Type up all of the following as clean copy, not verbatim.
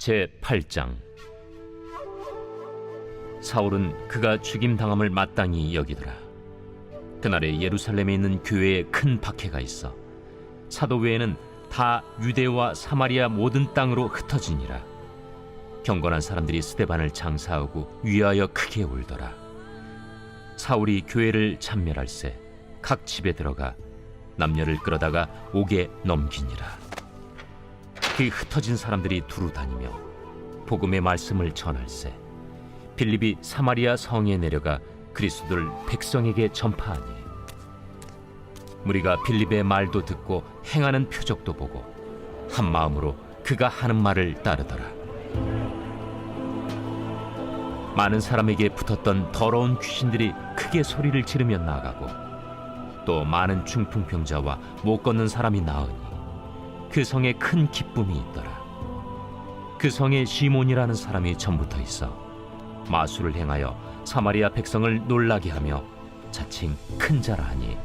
제8장. 사울은 그가 죽임당함을 마땅히 여기더라. 그날에 예루살렘에 있는 교회에 큰 박해가 있어 사도 외에는 다 유대와 사마리아 모든 땅으로 흩어지니라. 경건한 사람들이 스데반을 장사하고 위하여 크게 울더라. 사울이 교회를 참멸할세 각 집에 들어가 남녀를 끌어다가 옥에 넘기니라. 그 흩어진 사람들이 두루 다니며 복음의 말씀을 전할세 빌립이 사마리아 성에 내려가 그리스도를 백성에게 전파하니 무리가 빌립의 말도 듣고 행하는 표적도 보고 한 마음으로 그가 하는 말을 따르더라. 많은 사람에게 붙었던 더러운 귀신들이 크게 소리를 지르며 나가고 또 많은 중풍병자와 못 걷는 사람이 나으니 그 성에 큰 기쁨이 있더라. 그 성에 시몬이라는 사람이 전부터 있어 마술을 행하여 사마리아 백성을 놀라게 하며 자칭 큰 자라 하니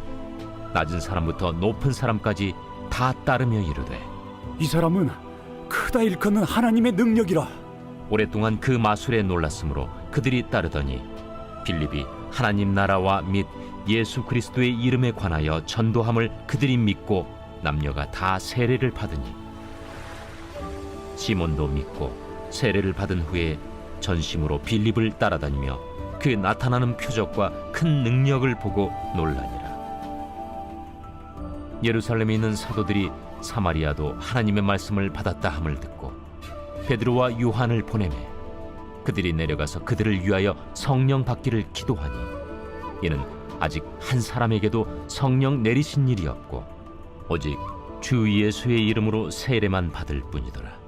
낮은 사람부터 높은 사람까지 다 따르며 이르되 이 사람은 크다 일컫는 하나님의 능력이라. 오랫동안 그 마술에 놀랐으므로 그들이 따르더니 빌립이 하나님 나라와 및 예수 그리스도의 이름에 관하여 전도함을 그들이 믿고 남녀가 다 세례를 받으니 시몬도 믿고 세례를 받은 후에 전심으로 빌립을 따라다니며 그 나타나는 표적과 큰 능력을 보고 놀라니라. 예루살렘에 있는 사도들이 사마리아도 하나님의 말씀을 받았다 함을 듣고 베드로와 요한을 보내매 그들이 내려가서 그들을 위하여 성령 받기를 기도하니 이는 아직 한 사람에게도 성령 내리신 일이 없고 오직 주 예수의 이름으로 세례만 받을 뿐이더라.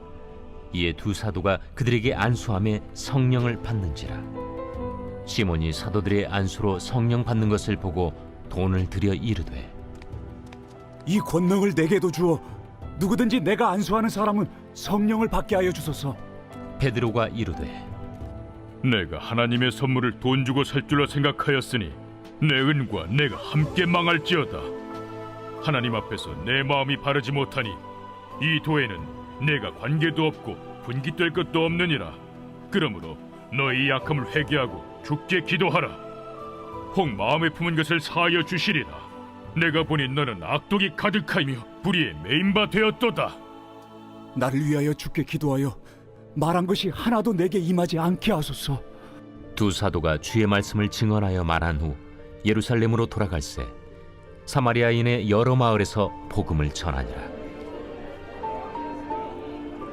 이에 두 사도가 그들에게 안수함에 성령을 받는지라. 시몬이 사도들의 안수로 성령 받는 것을 보고 돈을 들여 이르되 이 권능을 내게도 주어 누구든지 내가 안수하는 사람은 성령을 받게 하여 주소서. 베드로가 이르되 내가 하나님의 선물을 돈 주고 살 줄로 생각하였으니 내 은과 내가 함께 망할지어다. 하나님 앞에서 내 마음이 바르지 못하니 이 도에는 내가 관계도 없고 분깃될 것도 없느니라. 그러므로 너희 약함을 회개하고 주께 기도하라. 혹 마음에 품은 것을 사하여 주시리라. 내가 보니 너는 악독이 가득하며 불의에 매인 바 되었도다. 나를 위하여 주께 기도하여 말한 것이 하나도 내게 임하지 않게 하소서. 두 사도가 주의 말씀을 증언하여 말한 후 예루살렘으로 돌아갈새 사마리아인의 여러 마을에서 복음을 전하니라.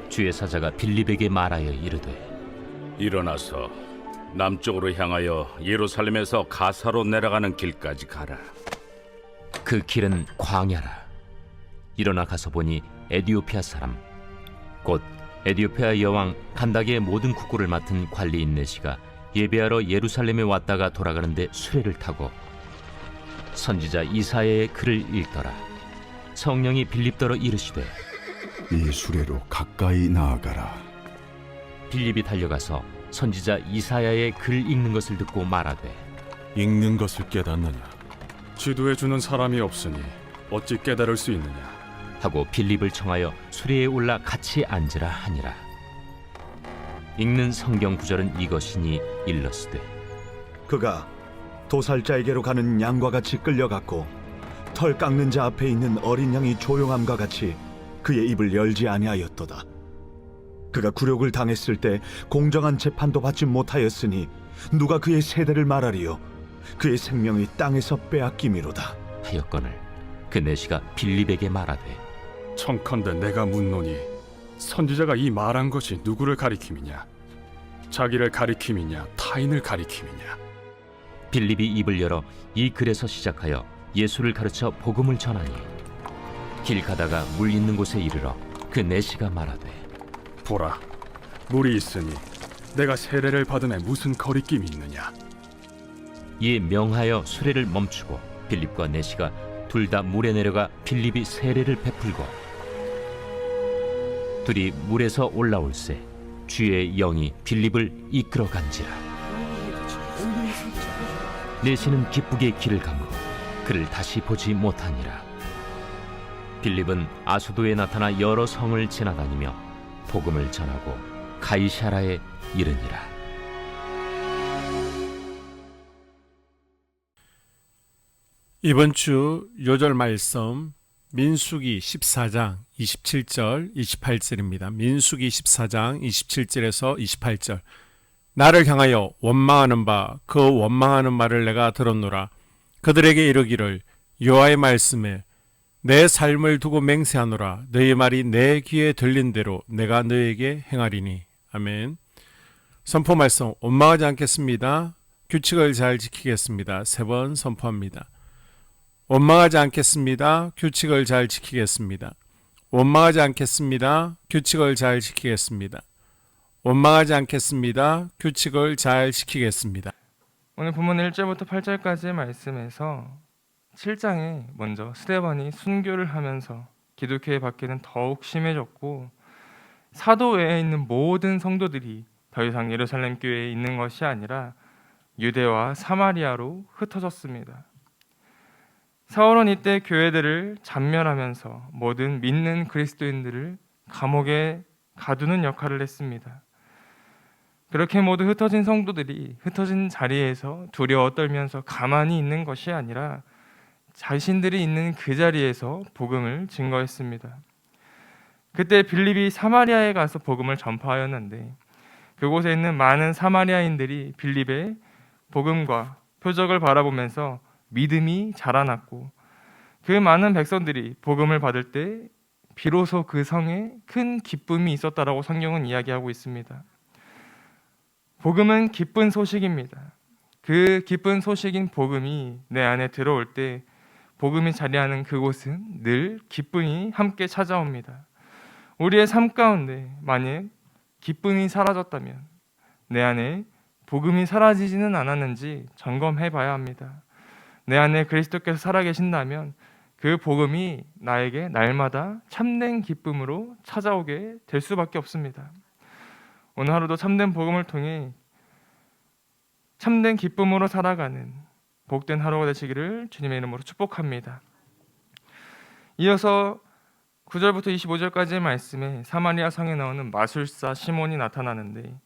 주의 사자가 빌립에게 말하여 이르되 일어나서 남쪽으로 향하여 예루살렘에서 가사로 내려가는 길까지 가라. 그 길은 광야라. 일어나 가서 보니 에디오피아 사람 곧 에디오피아 여왕 간다게의 모든 국고를 맡은 관리인 내시가 예배하러 예루살렘에 왔다가 돌아가는데 수레를 타고 선지자 이사야의 글을 읽더라. 성령이 빌립더러 이르시되 이 수레로 가까이 나아가라. 빌립이 달려가서 선지자 이사야의 글 읽는 것을 듣고 말하되 읽는 것을 깨닫느냐? 지도해주는 사람이 없으니 어찌 깨달을 수 있느냐? 하고 빌립을 청하여 수레에 올라 같이 앉으라 하니라. 읽는 성경 구절은 이것이니 일러스되 그가 도살자에게로 가는 양과 같이 끌려갔고 털 깎는 자 앞에 있는 어린 양이 조용함과 같이 그의 입을 열지 아니하였도다. 그가 굴욕을 당했을 때 공정한 재판도 받지 못하였으니 누가 그의 세대를 말하리요? 그의 생명이 땅에서 빼앗김이로다. 하였거늘 그 내시가 빌립에게 말하되 청컨대 내가 묻노니 선지자가 이 말한 것이 누구를 가리킴이냐? 자기를 가리킴이냐? 타인을 가리킴이냐? 빌립이 입을 열어 이 글에서 시작하여 예수를 가르쳐 복음을 전하니 길 가다가 물 있는 곳에 이르러 그 내시가 말하되 보라, 물이 있으니 내가 세례를 받음에 무슨 거리낌이 있느냐? 이에 명하여 수레를 멈추고 빌립과 내시가 둘 다 물에 내려가 빌립이 세례를 베풀고 둘이 물에서 올라올새 주의 영이 빌립을 이끌어 간지라. 내시는 기쁘게 길을 가므로 그를 다시 보지 못하니라. 빌립은 아수도에 나타나 여러 성을 지나다니며 복음을 전하고 가이사라에 이르니라. 이번 주 요절 말씀 민수기 14장 27절 28절입니다. 민수기 14장 27절에서 28절. 나를 향하여 원망하는 바 그 원망하는 말을 내가 들었노라. 그들에게 이르기를 여호와의 말씀에 내 삶을 두고 맹세하노라. 너희 말이 내 귀에 들린 대로 내가 너에게 행하리니. 아멘. 선포 말씀. 원망하지 않겠습니다. 규칙을 잘 지키겠습니다. 3번 선포합니다. 원망하지 않겠습니다. 규칙을 잘 지키겠습니다. 원망하지 않겠습니다. 규칙을 잘 지키겠습니다. 원망하지 않겠습니다. 규칙을 잘 지키겠습니다. 오늘 본문 1절부터 8절까지의 말씀에서 7장에 먼저 스데반이 순교를 하면서 기독교의 박해는 더욱 심해졌고 사도 외에 있는 모든 성도들이 더 이상 예루살렘 교회에 있는 것이 아니라 유대와 사마리아로 흩어졌습니다. 사울은 이때 교회들을 잔멸하면서 모든 믿는 그리스도인들을 감옥에 가두는 역할을 했습니다. 그렇게 모두 흩어진 성도들이 흩어진 자리에서 두려워 떨면서 가만히 있는 것이 아니라 자신들이 있는 그 자리에서 복음을 증거했습니다. 그때 빌립이 사마리아에 가서 복음을 전파하였는데 그곳에 있는 많은 사마리아인들이 빌립의 복음과 표적을 바라보면서 믿음이 자라났고 그 많은 백성들이 복음을 받을 때 비로소 그 성에 큰 기쁨이 있었다라고 성경은 이야기하고 있습니다. 복음은 기쁜 소식입니다. 그 기쁜 소식인 복음이 내 안에 들어올 때 복음이 자리하는 그곳은 늘 기쁨이 함께 찾아옵니다. 우리의 삶 가운데 만약 기쁨이 사라졌다면 내 안에 복음이 사라지지는 않았는지 점검해 봐야 합니다. 내 안에 그리스도께서 살아계신다면 그 복음이 나에게 날마다 참된 기쁨으로 찾아오게 될 수밖에 없습니다. 오늘 하루도 참된 복음을 통해 참된 기쁨으로 살아가는 복된 하루가 되시기를 주님의 이름으로 축복합니다. 이어서 9절부터 25절까지의 말씀에 사마리아 성에 나오는 마술사 시몬이 나타나는데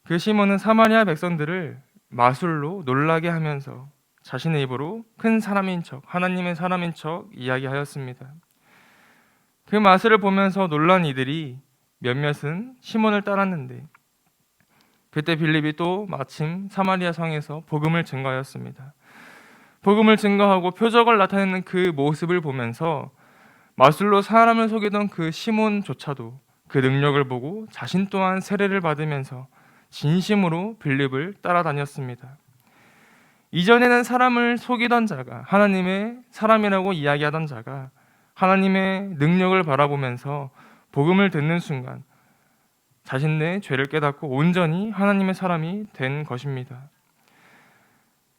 그 시몬은 사마리아 백성들을 마술로 놀라게 하면서 자신의 입으로 큰 사람인 척, 하나님의 사람인 척 이야기하였습니다. 그 마술을 보면서 놀란 이들이 몇몇은 시몬을 따랐는데 그때 빌립이 또 마침 사마리아 성에서 복음을 증거하였습니다. 복음을 증거하고 표적을 나타내는 그 모습을 보면서 마술로 사람을 속이던 그 시몬조차도 그 능력을 보고 자신 또한 세례를 받으면서 진심으로 빌립을 따라다녔습니다. 이전에는 사람을 속이던 자가 하나님의 사람이라고 이야기하던 자가 하나님의 능력을 바라보면서 복음을 듣는 순간 자신의 죄를 깨닫고 온전히 하나님의 사람이 된 것입니다.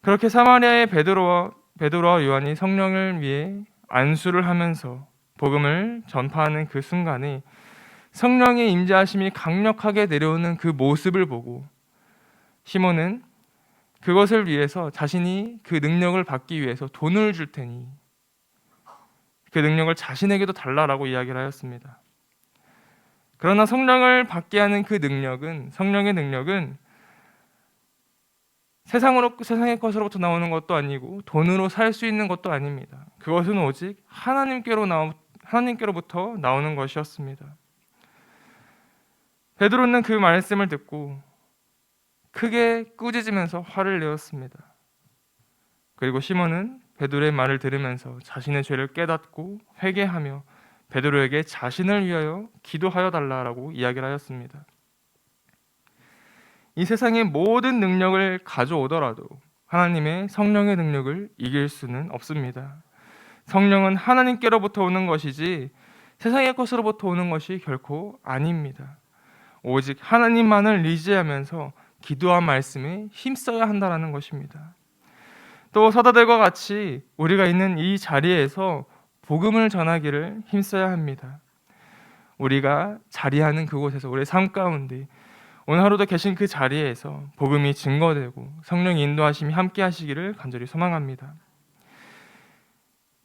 그렇게 사마리아의 베드로와 요한이 성령을 위해 안수를 하면서 복음을 전파하는 그 순간에 성령의 임재하심이 강력하게 내려오는 그 모습을 보고 시몬은 그것을 위해서 자신이 그 능력을 받기 위해서 돈을 줄 테니 그 능력을 자신에게도 달라라고 이야기를 하였습니다. 그러나 성령을 받게 하는 그 능력은 성령의 능력은 세상의 것으로부터 나오는 것도 아니고 돈으로 살 수 있는 것도 아닙니다. 그것은 오직 하나님께로부터 나오는 것이었습니다. 베드로는 그 말씀을 듣고 크게 꾸짖으면서 화를 내었습니다. 그리고 시몬은 베드로의 말을 들으면서 자신의 죄를 깨닫고 회개하며 베드로에게 자신을 위하여 기도하여 달라라고 이야기를 하였습니다. 이 세상의 모든 능력을 가져오더라도 하나님의 성령의 능력을 이길 수는 없습니다. 성령은 하나님께로부터 오는 것이지 세상의 것으로부터 오는 것이 결코 아닙니다. 오직 하나님만을 의지하면서 기도와 말씀에 힘써야 한다는 것입니다. 또 사도들과 같이 우리가 있는 이 자리에서 복음을 전하기를 힘써야 합니다. 우리가 자리하는 그곳에서 우리의 삶 가운데 오늘 하루도 계신 그 자리에서 복음이 증거되고 성령의 인도하심이 함께 하시기를 간절히 소망합니다.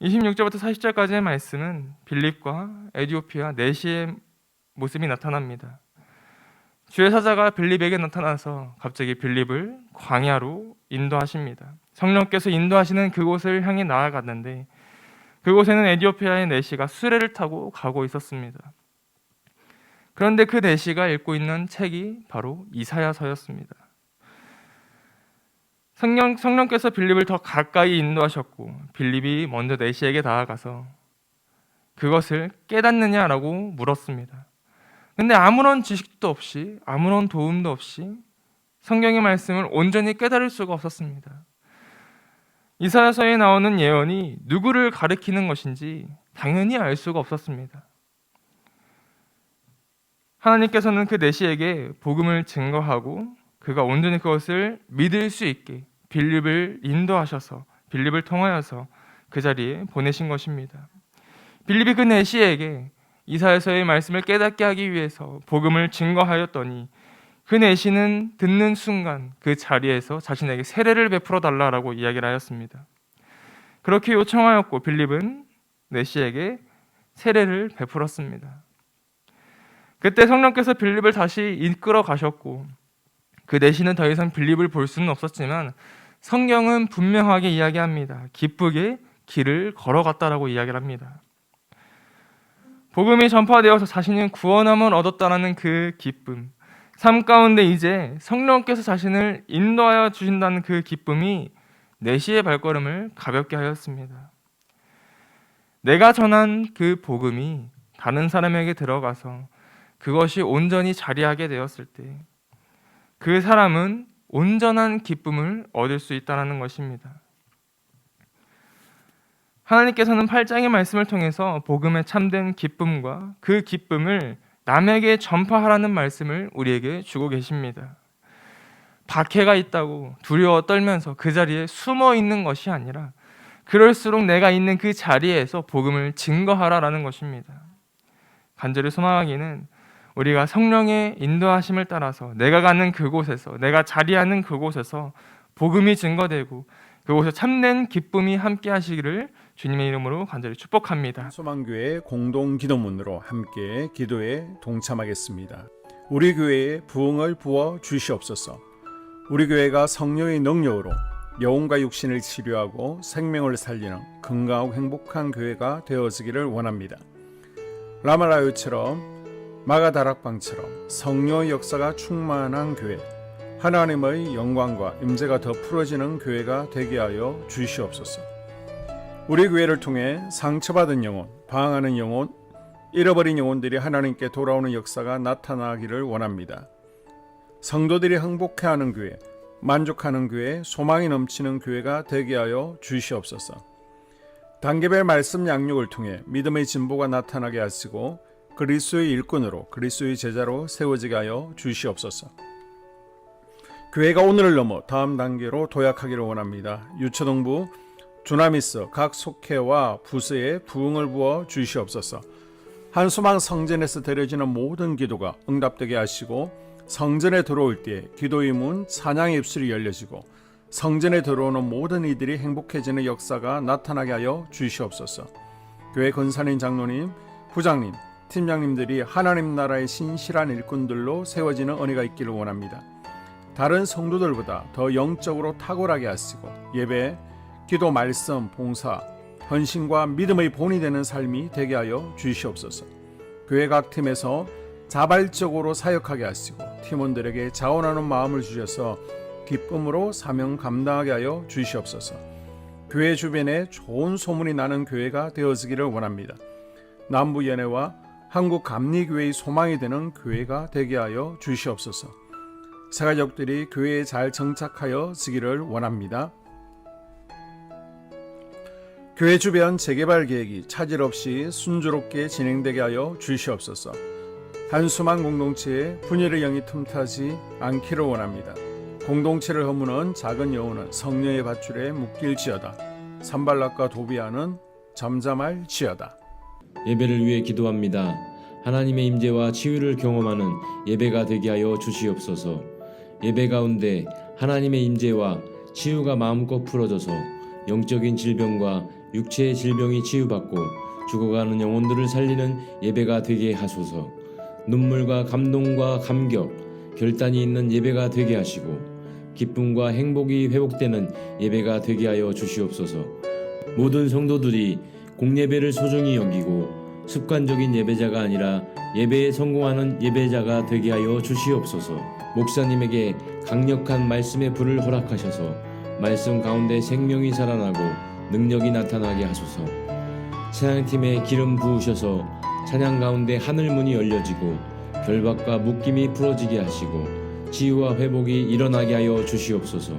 26절부터 40절까지의 말씀은 빌립과 에디오피아 내시의 모습이 나타납니다. 주의 사자가 빌립에게 나타나서 갑자기 빌립을 광야로 인도하십니다. 성령께서 인도하시는 그곳을 향해 나아갔는데 그곳에는 에티오피아의 내시가 수레를 타고 가고 있었습니다. 그런데 그 내시가 읽고 있는 책이 바로 이사야서였습니다. 성령께서 빌립을 더 가까이 인도하셨고 빌립이 먼저 내시에게 나아가서 그것을 깨닫느냐라고 물었습니다. 근데 아무런 지식도 없이 아무런 도움도 없이 성경의 말씀을 온전히 깨달을 수가 없었습니다. 이사야서에 나오는 예언이 누구를 가리키는 것인지 당연히 알 수가 없었습니다. 하나님께서는 그 내시에게 복음을 증거하고 그가 온전히 그것을 믿을 수 있게 빌립을 인도하셔서 빌립을 통하여서 그 자리에 보내신 것입니다. 빌립이 그 내시에게 이사야서의 말씀을 깨닫게 하기 위해서 복음을 증거하였더니 그 내시는 듣는 순간 그 자리에서 자신에게 세례를 베풀어 달라라고 이야기를 하였습니다. 그렇게 요청하였고 빌립은 내시에게 세례를 베풀었습니다. 그때 성령께서 빌립을 다시 이끌어 가셨고 그 내시는 더 이상 빌립을 볼 수는 없었지만 성경은 분명하게 이야기합니다. 기쁘게 길을 걸어갔다라고 이야기를 합니다. 복음이 전파되어서 자신이 구원함을 얻었다라는 그 기쁨, 삶 가운데 이제 성령께서 자신을 인도하여 주신다는 그 기쁨이 내시의 발걸음을 가볍게 하였습니다. 내가 전한 그 복음이 다른 사람에게 들어가서 그것이 온전히 자리하게 되었을 때 그 사람은 온전한 기쁨을 얻을 수 있다는 것입니다. 하나님께서는 8장의 말씀을 통해서 복음의 참된 기쁨과 그 기쁨을 남에게 전파하라는 말씀을 우리에게 주고 계십니다. 박해가 있다고 두려워 떨면서 그 자리에 숨어 있는 것이 아니라 그럴수록 내가 있는 그 자리에서 복음을 증거하라라는 것입니다. 간절히 소망하기는 우리가 성령의 인도하심을 따라서 내가 가는 그곳에서 내가 자리하는 그곳에서 복음이 증거되고 그곳에 참된 기쁨이 함께 하시기를 주님의 이름으로 간절히 축복합니다. 소망교회 공동 기도문으로 함께 기도에 동참하겠습니다. 우리 교회에 부흥을 부어 주시옵소서. 우리 교회가 성령의 능력으로 영혼과 육신을 치료하고 생명을 살리는 건강하고 행복한 교회가 되어지기를 원합니다. 라말라요처럼 마가다락방처럼 성령의 역사가 충만한 교회, 하나님의 영광과 임재가 더 풀어지는 교회가 되게 하여 주시옵소서. 우리 교회를 통해 상처받은 영혼, 방황하는 영혼, 잃어버린 영혼들이 하나님께 돌아오는 역사가 나타나기를 원합니다. 성도들이 행복해하는 교회, 만족하는 교회, 소망이 넘치는 교회가 되게 하여 주시옵소서. 단계별 말씀 양육을 통해 믿음의 진보가 나타나게 하시고 그리스도의 일꾼으로 그리스도의 제자로 세워지게 하여 주시옵소서. 교회가 오늘을 넘어 다음 단계로 도약하기를 원합니다. 유초동부 주나미스 각 속회와 부서에 부흥을 부어 주시옵소서. 한수망 성전에서 드려지는 모든 기도가 응답되게 하시고 성전에 들어올 때 기도의 문 찬양의 입술이 열려지고 성전에 들어오는 모든 이들이 행복해지는 역사가 나타나게 하여 주시옵소서. 교회 권사님, 장로님, 부장님, 팀장님들이 하나님 나라의 신실한 일꾼들로 세워지는 은혜가 있기를 원합니다. 다른 성도들보다 더 영적으로 탁월하게 하시고 예배, 기도, 말씀, 봉사, 헌신과 믿음의 본이 되는 삶이 되게 하여 주시옵소서. 교회 각 팀에서 자발적으로 사역하게 하시고 팀원들에게 자원하는 마음을 주셔서 기쁨으로 사명 감당하게 하여 주시옵소서. 교회 주변에 좋은 소문이 나는 교회가 되어지기를 원합니다. 남부연회와 한국감리교회의 소망이 되는 교회가 되게 하여 주시옵소서. 새가족들이 교회에 잘 정착하여 지기를 원합니다. 교회 주변 재개발 계획이 차질 없이 순조롭게 진행되게 하여 주시옵소서. 한수만 공동체에 분열의 영이 틈타지 않기를 원합니다. 공동체를 허무는 작은 여우는 성령의 밧줄에 묶일지어다. 산발락과 도비아는 잠잠할지어다. 예배를 위해 기도합니다. 하나님의 임재와 치유를 경험하는 예배가 되게 하여 주시옵소서. 예배 가운데 하나님의 임재와 치유가 마음껏 풀어져서 영적인 질병과 육체의 질병이 치유받고 죽어가는 영혼들을 살리는 예배가 되게 하소서. 눈물과 감동과 감격, 결단이 있는 예배가 되게 하시고 기쁨과 행복이 회복되는 예배가 되게 하여 주시옵소서. 모든 성도들이 공예배를 소중히 여기고 습관적인 예배자가 아니라 예배에 성공하는 예배자가 되게 하여 주시옵소서. 목사님에게 강력한 말씀의 불을 허락하셔서 말씀 가운데 생명이 살아나고 능력이 나타나게 하소서. 찬양팀에 기름 부으셔서 찬양 가운데 하늘문이 열려지고 결박과 묶임이 풀어지게 하시고 치유와 회복이 일어나게 하여 주시옵소서.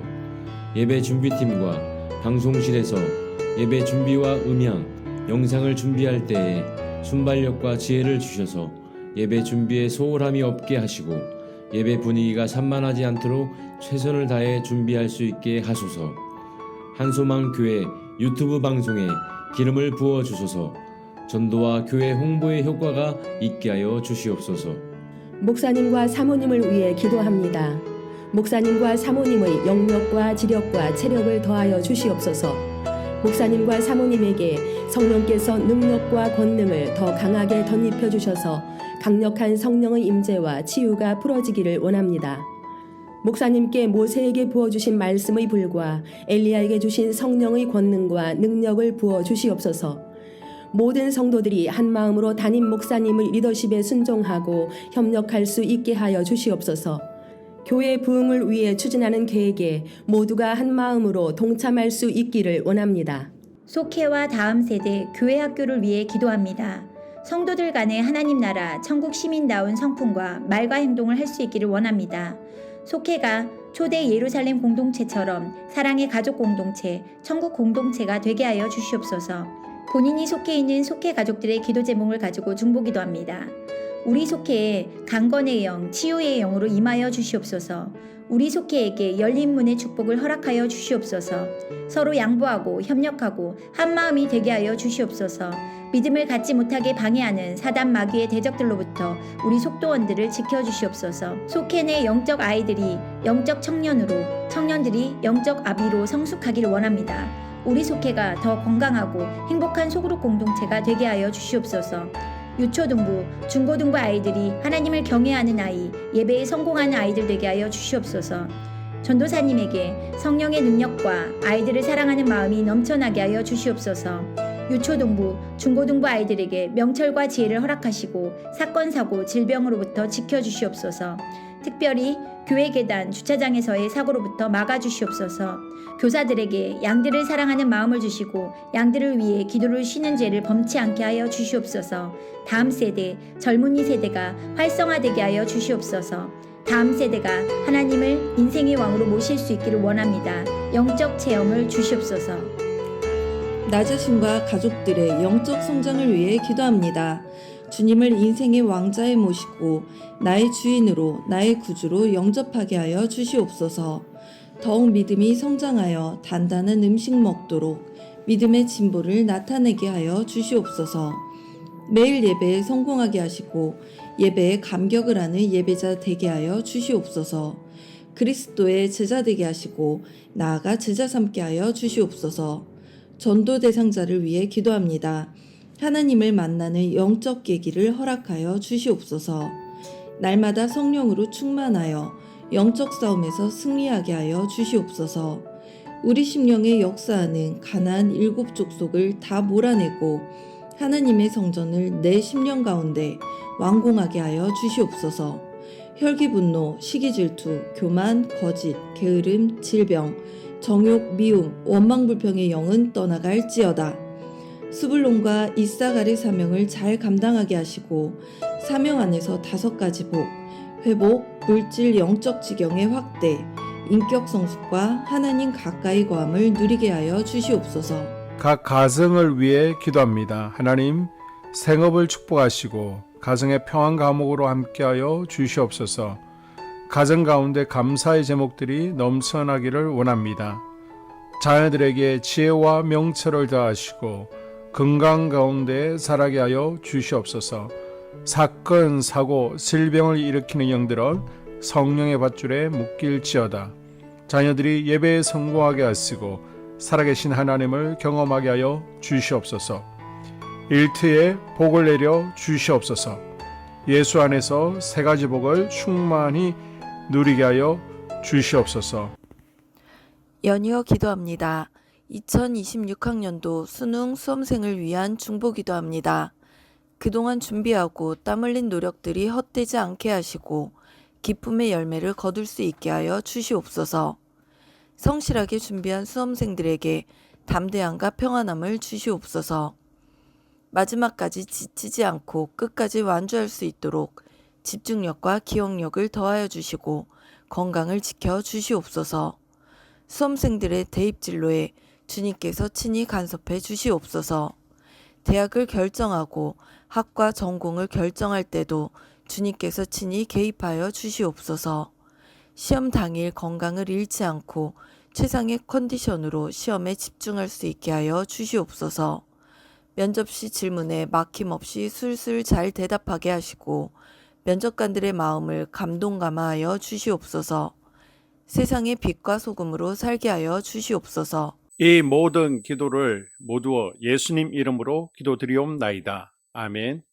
예배 준비팀과 방송실에서 예배 준비와 음향, 영상을 준비할 때에 순발력과 지혜를 주셔서 예배 준비에 소홀함이 없게 하시고 예배 분위기가 산만하지 않도록 최선을 다해 준비할 수 있게 하소서. 한소망 교회 유튜브 방송에 기름을 부어 주소서. 전도와 교회 홍보의 효과가 있게 하여 주시옵소서. 목사님과 사모님을 위해 기도합니다. 목사님과 사모님의 영력과 지력과 체력을 더하여 주시옵소서. 목사님과 사모님에게 성령께서 능력과 권능을 더 강하게 덧입혀 주셔서 강력한 성령의 임재와 치유가 풀어지기를 원합니다. 목사님께 모세에게 부어주신 말씀의 불과 엘리야에게 주신 성령의 권능과 능력을 부어 주시옵소서. 모든 성도들이 한 마음으로 담임 목사님의 리더십에 순종하고 협력할 수 있게 하여 주시옵소서. 교회 부흥을 위해 추진하는 계획에 모두가 한 마음으로 동참할 수 있기를 원합니다. 속회와 다음 세대 교회 학교를 위해 기도합니다. 성도들 간의 하나님 나라 천국 시민다운 성품과 말과 행동을 할 수 있기를 원합니다. 속회가 초대 예루살렘 공동체처럼 사랑의 가족 공동체, 천국 공동체가 되게 하여 주시옵소서. 본인이 속해 있는 속회 가족들의 기도 제목을 가지고 중보기도합니다. 우리 속회에 강건의 영, 치유의 영으로 임하여 주시옵소서. 우리 속회에게 열린 문의 축복을 허락하여 주시옵소서. 서로 양보하고 협력하고 한마음이 되게 하여 주시옵소서. 믿음을 갖지 못하게 방해하는 사단 마귀의 대적들로부터 우리 속도원들을 지켜주시옵소서. 속회 내 영적 아이들이 영적 청년으로, 청년들이 영적 아비로 성숙하기를 원합니다. 우리 속회가 더 건강하고 행복한 소그룹 공동체가 되게 하여 주시옵소서. 유초등부, 중고등부 아이들이 하나님을 경외하는 아이, 예배에 성공하는 아이들 되게 하여 주시옵소서. 전도사님에게 성령의 능력과 아이들을 사랑하는 마음이 넘쳐나게 하여 주시옵소서. 유초등부, 중고등부 아이들에게 명철과 지혜를 허락하시고 사건, 사고, 질병으로부터 지켜주시옵소서. 특별히 교회 계단, 주차장에서의 사고로부터 막아주시옵소서. 교사들에게 양들을 사랑하는 마음을 주시고 양들을 위해 기도를 쉬는 죄를 범치 않게 하여 주시옵소서. 다음 세대, 젊은이 세대가 활성화되게 하여 주시옵소서. 다음 세대가 하나님을 인생의 왕으로 모실 수 있기를 원합니다. 영적 체험을 주시옵소서. 나 자신과 가족들의 영적 성장을 위해 기도합니다. 주님을 인생의 왕자에 모시고 나의 주인으로 나의 구주로 영접하게 하여 주시옵소서. 더욱 믿음이 성장하여 단단한 음식 먹도록 믿음의 진보를 나타내게 하여 주시옵소서. 매일 예배에 성공하게 하시고 예배에 감격을 하는 예배자 되게 하여 주시옵소서. 그리스도의 제자 되게 하시고 나아가 제자 삼게 하여 주시옵소서. 전도 대상자를 위해 기도합니다. 하나님을 만나는 영적 계기를 허락하여 주시옵소서. 날마다 성령으로 충만하여 영적 싸움에서 승리하게 하여 주시옵소서. 우리 심령에 역사하는 가나안 7 족속을 다 몰아내고 하나님의 성전을 내 심령 가운데 완공하게 하여 주시옵소서. 혈기 분노, 시기 질투, 교만, 거짓, 게으름, 질병, 정욕, 미움, 원망불평의 영은 떠나갈지어다. 스불론과 이사갈의 사명을 잘 감당하게 하시고 사명 안에서 5가지 복, 회복, 물질 영적 지경의 확대, 인격 성숙과 하나님 가까이 거함을 누리게 하여 주시옵소서. 각 가정을 위해 기도합니다. 하나님, 생업을 축복하시고 가정의 평안 감옥으로 함께하여 주시옵소서. 가정 가운데 감사의 제목들이 넘쳐나기를 원합니다. 자녀들에게 지혜와 명철을 더하시고 건강 가운데 자라게 하여 주시옵소서. 사건, 사고, 질병을 일으키는 영들은 성령의 밧줄에 묶일지어다. 자녀들이 예배에 성공하게 하시고 살아계신 하나님을 경험하게 하여 주시옵소서. 일터에 복을 내려 주시옵소서. 예수 안에서 3가지 복을 충만히 누리게 하여 주시옵소서. 연이어 기도합니다. 2026학년도 수능 수험생을 위한 중보 기도합니다. 그동안 준비하고 땀 흘린 노력들이 헛되지 않게 하시고 기쁨의 열매를 거둘 수 있게 하여 주시옵소서. 성실하게 준비한 수험생들에게 담대함과 평안함을 주시옵소서. 마지막까지 지치지 않고 끝까지 완주할 수 있도록 집중력과 기억력을 더하여 주시고 건강을 지켜 주시옵소서. 수험생들의 대입 진로에 주님께서 친히 간섭해 주시옵소서. 대학을 결정하고 학과 전공을 결정할 때도 주님께서 친히 개입하여 주시옵소서. 시험 당일 건강을 잃지 않고 최상의 컨디션으로 시험에 집중할 수 있게 하여 주시옵소서. 면접 시 질문에 막힘없이 술술 잘 대답하게 하시고 면접관들의 마음을 감동감화하여 주시옵소서. 세상의 빛과 소금으로 살게 하여 주시옵소서. 이 모든 기도를 모두 예수님 이름으로 기도드리옵나이다. 아멘.